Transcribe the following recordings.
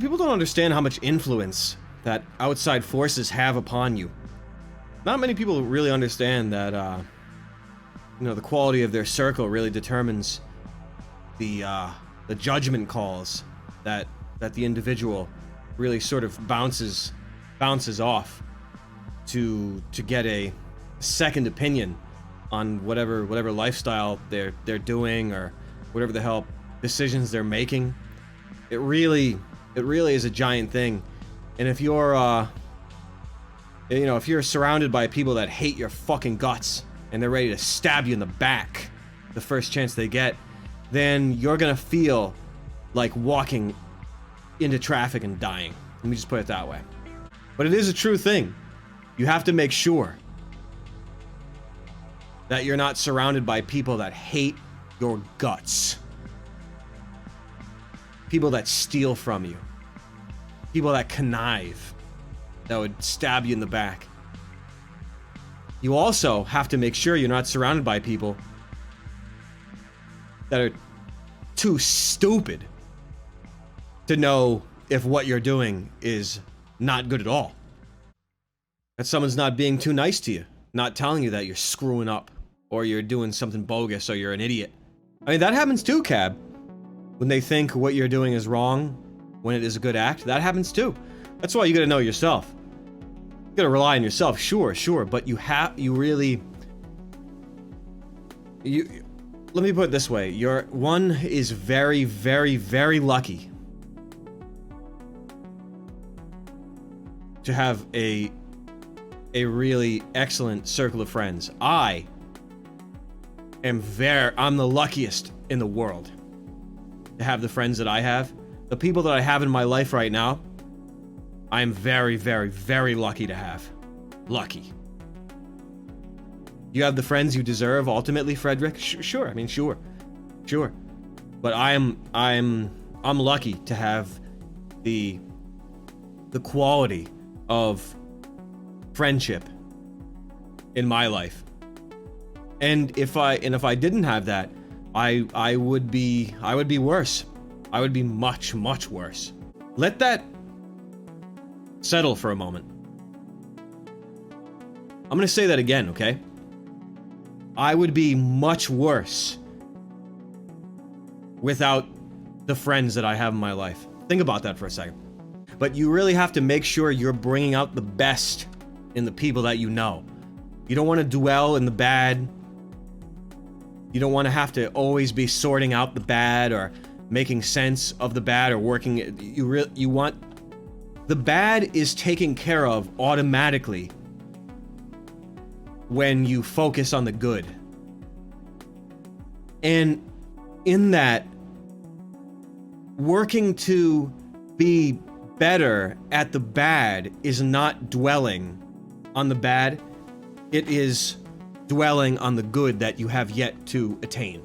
People don't understand how much influence that outside forces have upon you. Not many people really understand that, the quality of their circle really determines the judgment calls that the individual really sort of bounces off to get a second opinion on whatever lifestyle they're doing or whatever the hell decisions they're making. It really is a giant thing. And if you're if you're surrounded by people that hate your fucking guts and they're ready to stab you in the back the first chance they get, then you're gonna feel like walking into traffic and dying. Let me just put it that way. But it is a true thing. You have to make sure that you're not surrounded by people that hate your guts. People that steal from you. People that connive, that would stab you in the back. You also have to make sure you're not surrounded by people that are too stupid to know if what you're doing is not good at all. That someone's not being too nice to you, not telling you that you're screwing up, or you're doing something bogus, or you're an idiot. I mean, that happens too, Cab. When they think what you're doing is wrong, when it is a good act, that happens too. That's why you gotta know yourself. You gotta rely on yourself, sure, but let me put it this way. One is very, very, very lucky to have a really excellent circle of friends. I'm the luckiest in the world to have the friends that I have. The people that I have in my life right now, I'm very, very, very lucky to have. Lucky. You have the friends you deserve ultimately, Frederick? Sure. I mean, sure. But I'm lucky to have the quality of friendship in my life. And if I didn't have that, I would be worse. I would be much, much worse. Let that settle for a moment. I'm gonna say that again, okay? I would be much worse without the friends that I have in my life. Think about that for a second. But you really have to make sure you're bringing out the best in the people that you know. You don't want to dwell in the bad. You don't want to have to always be sorting out the bad or making sense of the bad or working. You want the bad is taken care of automatically when you focus on the good. And in that, working to be better at the bad is not dwelling on the bad. It is dwelling on the good that you have yet to attain.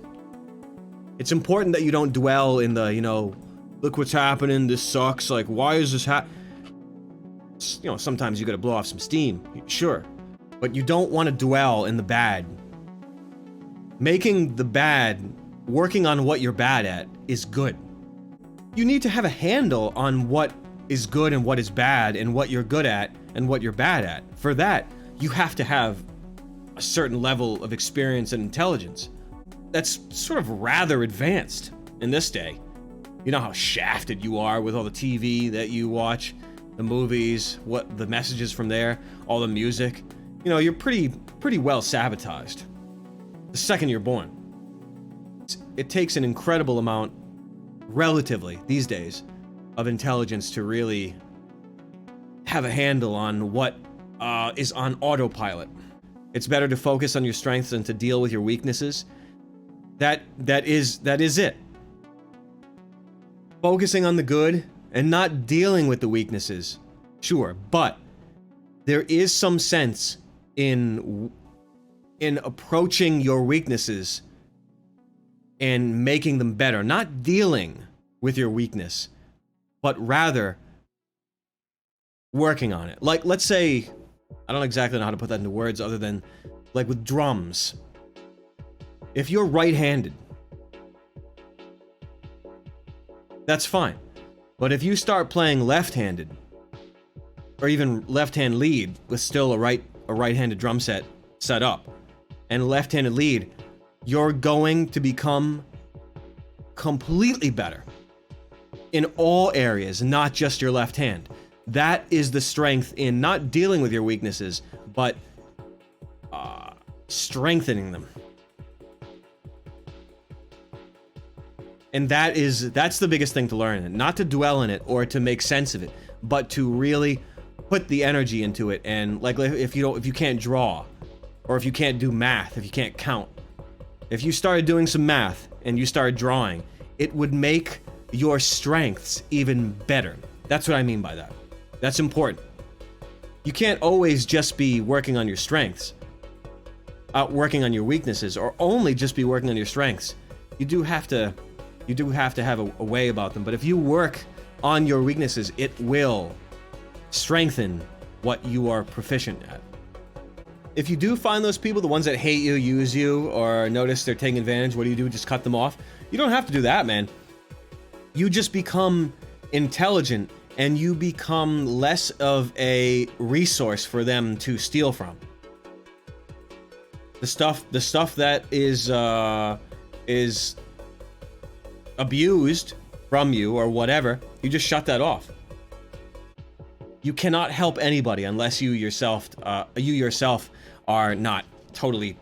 It's important that you don't dwell in the, look what's happening, this sucks, like, why is this sometimes you gotta blow off some steam, sure. But you don't want to dwell in the bad. Making the bad, working on what you're bad at, is good. You need to have a handle on what is good and what is bad, and what you're good at and what you're bad at. For that, you have to have a certain level of experience and intelligence. That's sort of rather advanced in this day. You know how shafted you are with all the TV that you watch, the movies, what the messages from there, all the music. You're pretty well sabotaged the second you're born. It takes an incredible amount, relatively, these days, of intelligence to really have a handle on what is on autopilot. It's better to focus on your strengths than to deal with your weaknesses. That is it. Focusing on the good and not dealing with the weaknesses, sure, but there is some sense in approaching your weaknesses and making them better, not dealing with your weakness, but rather working on it. Like, let's say, I don't exactly know how to put that into words other than, like with drums. If you're right-handed, that's fine. But if you start playing left-handed, or even left-hand lead with still a right-handed drum set up, and left-handed lead, you're going to become completely better in all areas, not just your left hand. That is the strength in not dealing with your weaknesses, but strengthening them. And that's the biggest thing to learn. Not to dwell in it or to make sense of it, but to really put the energy into it. And like if you can't draw, or if you can't do math, if you can't count, if you started doing some math and you started drawing, it would make your strengths even better. That's what I mean by that. That's important. You can't always just be working on your strengths, working on your weaknesses, or only just be working on your strengths. You do have to have a way about them. But if you work on your weaknesses, it will strengthen what you are proficient at. If you do find those people, the ones that hate you, use you, or notice they're taking advantage, what do? Just cut them off? You don't have to do that, man. You just become intelligent, and you become less of a resource for them to steal from. The stuff that is abused from you or whatever, you just shut that off. You cannot help anybody unless you yourself are not totally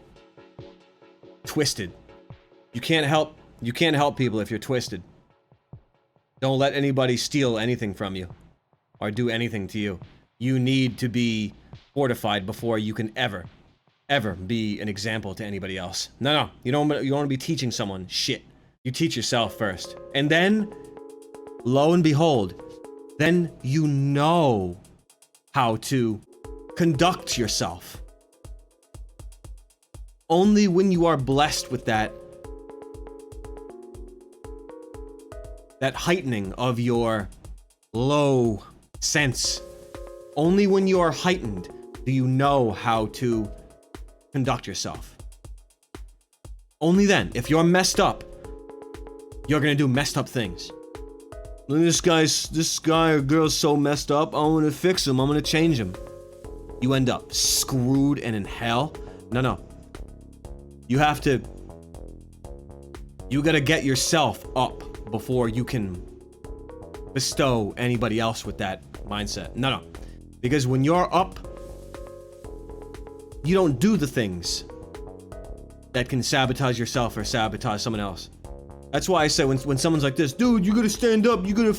twisted. You can't help people if you're twisted. Don't let anybody steal anything from you or do anything to you. You need to be fortified before you can ever be an example to anybody else. No, you don't want to be teaching someone shit. You teach yourself first. And then, lo and behold, then you know how to conduct yourself. Only when you are blessed with that heightening of your low sense, only when you are heightened do you know how to conduct yourself. Only then. If you're messed up, you're gonna do messed up things. This guy or girl's so messed up, I'm gonna fix him, I'm gonna change him. You end up screwed and in hell. No. You gotta get yourself up before you can bestow anybody else with that mindset. No. Because when you're up, you don't do the things that can sabotage yourself or sabotage someone else. That's why I say when someone's like this, dude, you gotta stand up, you gotta,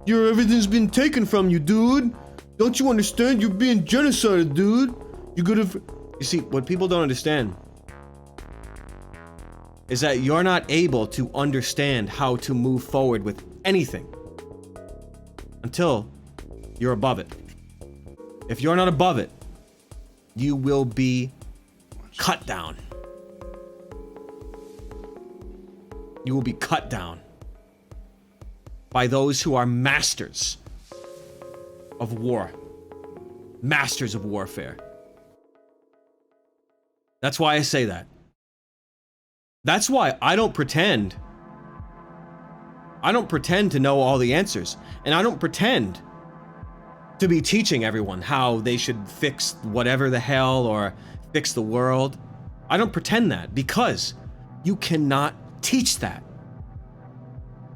your everything's been taken from you, dude. Don't you understand? You're being genocided, dude. You see, what people don't understand is that you're not able to understand how to move forward with anything until you're above it. If you're not above it, you will be cut down. You will be cut down by those who are masters of war, masters of warfare. That's why I say that. That's why I don't pretend to know all the answers, and I don't pretend to be teaching everyone how they should fix whatever the hell or fix the world. I don't pretend that, because you cannot teach that.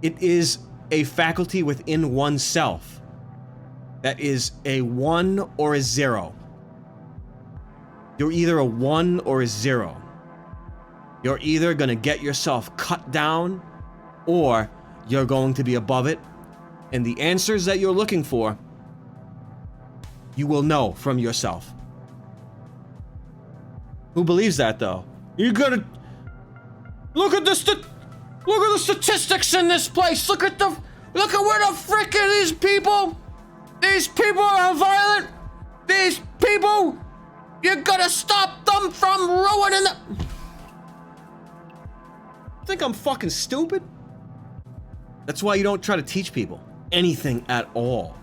It is a faculty within oneself that is a 1 or a 0. You're either a 1 or a 0. You're either gonna get yourself cut down, or you're going to be above it, and the answers that you're looking for, you will know from yourself. Who believes that, though? You gotta look at the statistics in this place. Look at where the frick are these people. These people are violent. These people, you gotta stop them from ruining the. Think I'm fucking stupid? That's why you don't try to teach people anything at all,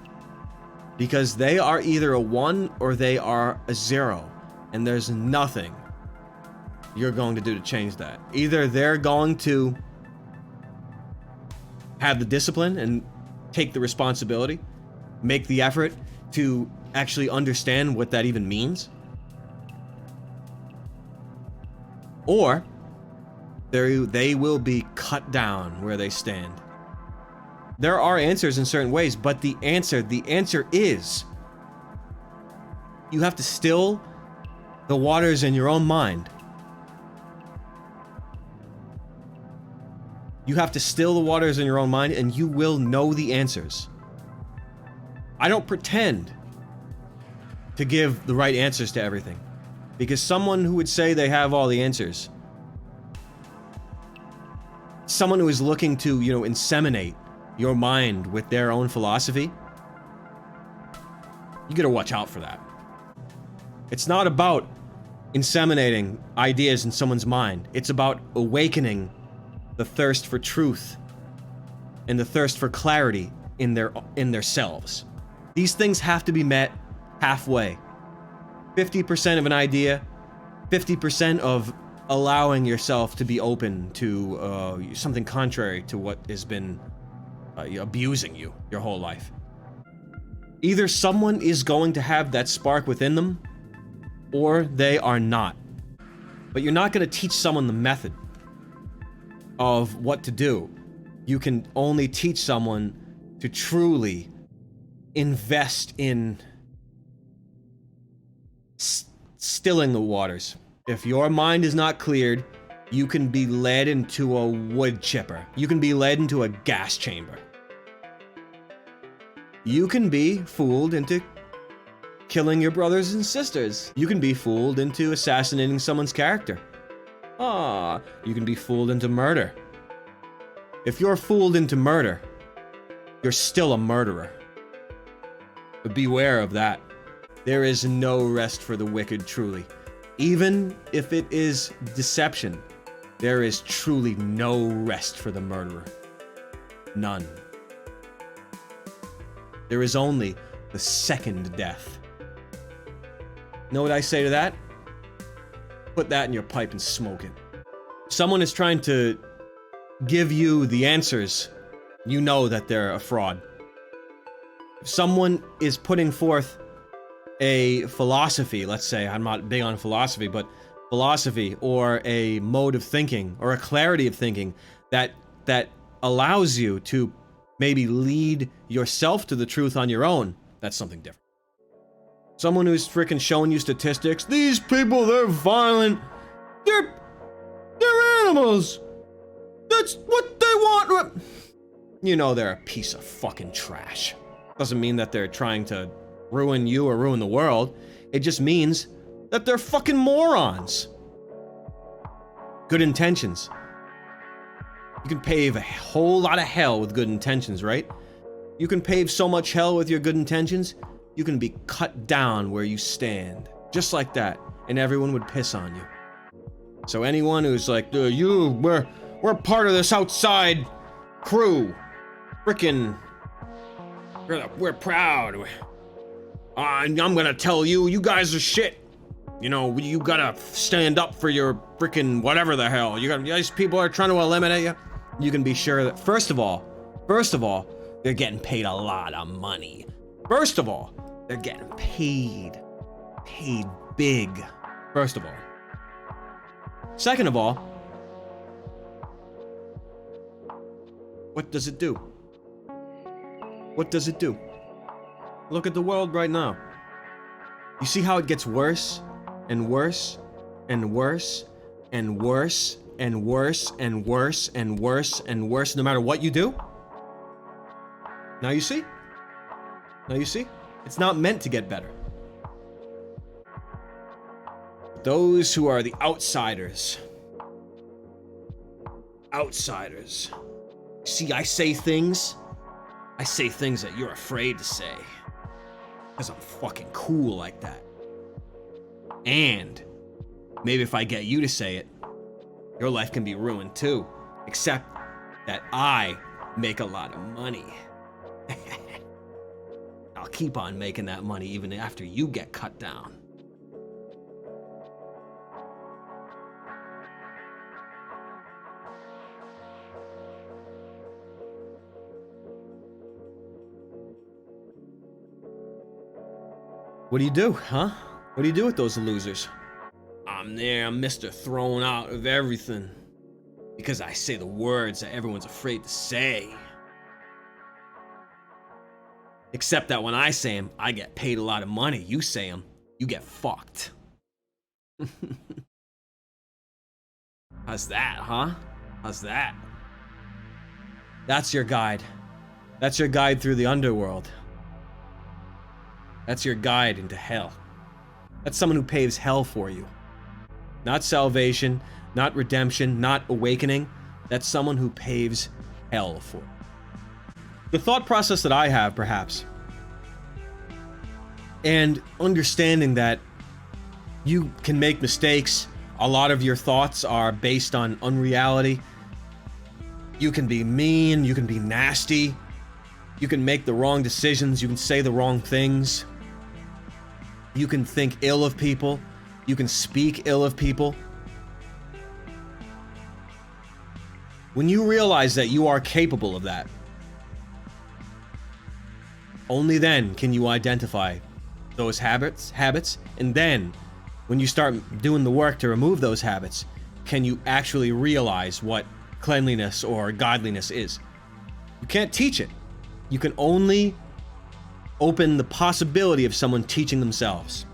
because they are either a 1 or they are a 0, and there's nothing you're going to do to change that. Either they're going to have the discipline and take the responsibility, make the effort to actually understand what that even means. Or they will be cut down where they stand. There are answers in certain ways, but the answer is you have to still the waters in your own mind. You have to still the waters in your own mind, and you will know the answers. I don't pretend to give the right answers to everything, because someone who would say they have all the answers, someone who is looking to, inseminate your mind with their own philosophy, you gotta watch out for that. It's not about inseminating ideas in someone's mind. It's about awakening the thirst for truth and the thirst for clarity in their selves. These things have to be met halfway. 50% of an idea, 50% of allowing yourself to be open to something contrary to what has been abusing you your whole life. Either someone is going to have that spark within them, or they are not. But you're not going to teach someone the method of what to do. You can only teach someone to truly invest in stilling the waters. If your mind is not cleared, you can be led into a wood chipper. You can be led into a gas chamber. You can be fooled into killing your brothers and sisters. You can be fooled into assassinating someone's character. You can be fooled into murder. If you're fooled into murder, you're still a murderer. But beware of that. There is no rest for the wicked, truly. Even if it is deception, there is truly no rest for the murderer. None. There is only the second death. Know what I say to that? Put that in your pipe and smoke it. If someone is trying to give you the answers, you know that they're a fraud. If someone is putting forth a philosophy, let's say, I'm not big on philosophy, but philosophy or a mode of thinking or a clarity of thinking that allows you to maybe lead yourself to the truth on your own, that's something different. Someone who's freaking showing you statistics, these people, they're violent, they're animals, that's what they want. You know they're a piece of fucking trash. Doesn't mean that they're trying to ruin you or ruin the world. It just means that they're fucking morons. Good intentions. You can pave a whole lot of hell with good intentions, right? You can pave so much hell with your good intentions, you can be cut down where you stand. Just like that. And everyone would piss on you. So anyone who's like, we're part of this outside crew. Frickin', we're proud. I'm gonna tell you, you guys are shit. You gotta stand up for your frickin' whatever the hell. These people are trying to eliminate you. You can be sure that, first of all, they're getting paid a lot of money. First of all, they're getting paid big. First of all. Second of all, what does it do? What does it do? Look at the world right now. You see how it gets worse and worse and worse and worse and worse and worse and worse and worse no matter what you do? Now you see? It's not meant to get better. Those who are the outsiders. See, I say things that you're afraid to say. Because I'm fucking cool like that. And maybe if I get you to say it, your life can be ruined too. Except that I make a lot of money. I'll keep on making that money even after you get cut down. What do you do, huh? What do you do with those losers? I'm there, I'm Mr. Thrown Out of everything. Because I say the words that everyone's afraid to say. Except that when I say them, I get paid a lot of money. You say them, you get fucked. How's that, huh? How's that? That's your guide. That's your guide through the underworld. That's your guide into hell. That's someone who paves hell for you. Not salvation, not redemption, not awakening. That's someone who paves hell for you. The thought process that I have, perhaps, and understanding that you can make mistakes, a lot of your thoughts are based on unreality. You can be mean, you can be nasty, you can make the wrong decisions, you can say the wrong things, you can think ill of people, you can speak ill of people. When you realize that you are capable of that, only then can you identify those habits, and then when you start doing the work to remove those habits, can you actually realize what cleanliness or godliness is. You can't teach it. You can only open the possibility of someone teaching themselves.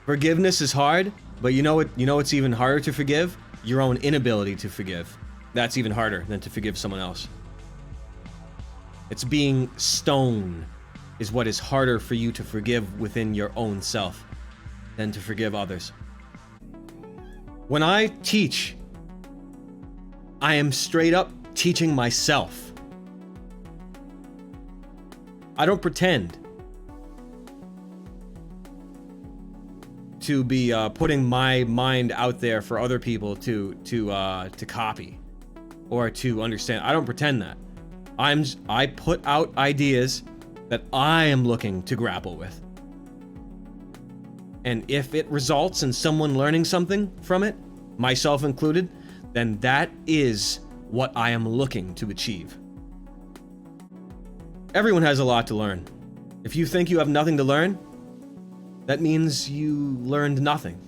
Forgiveness is hard, but you know what's even harder to forgive? Your own inability to forgive. That's even harder than to forgive someone else. It's being stone is what is harder for you to forgive within your own self than to forgive others. When I teach, I am straight up teaching myself. I don't pretend to be putting my mind out there for other people to copy or to understand. I don't pretend that. I put out ideas that I am looking to grapple with. And if it results in someone learning something from it, myself included, then that is what I am looking to achieve. Everyone has a lot to learn. If you think you have nothing to learn, that means you learned nothing.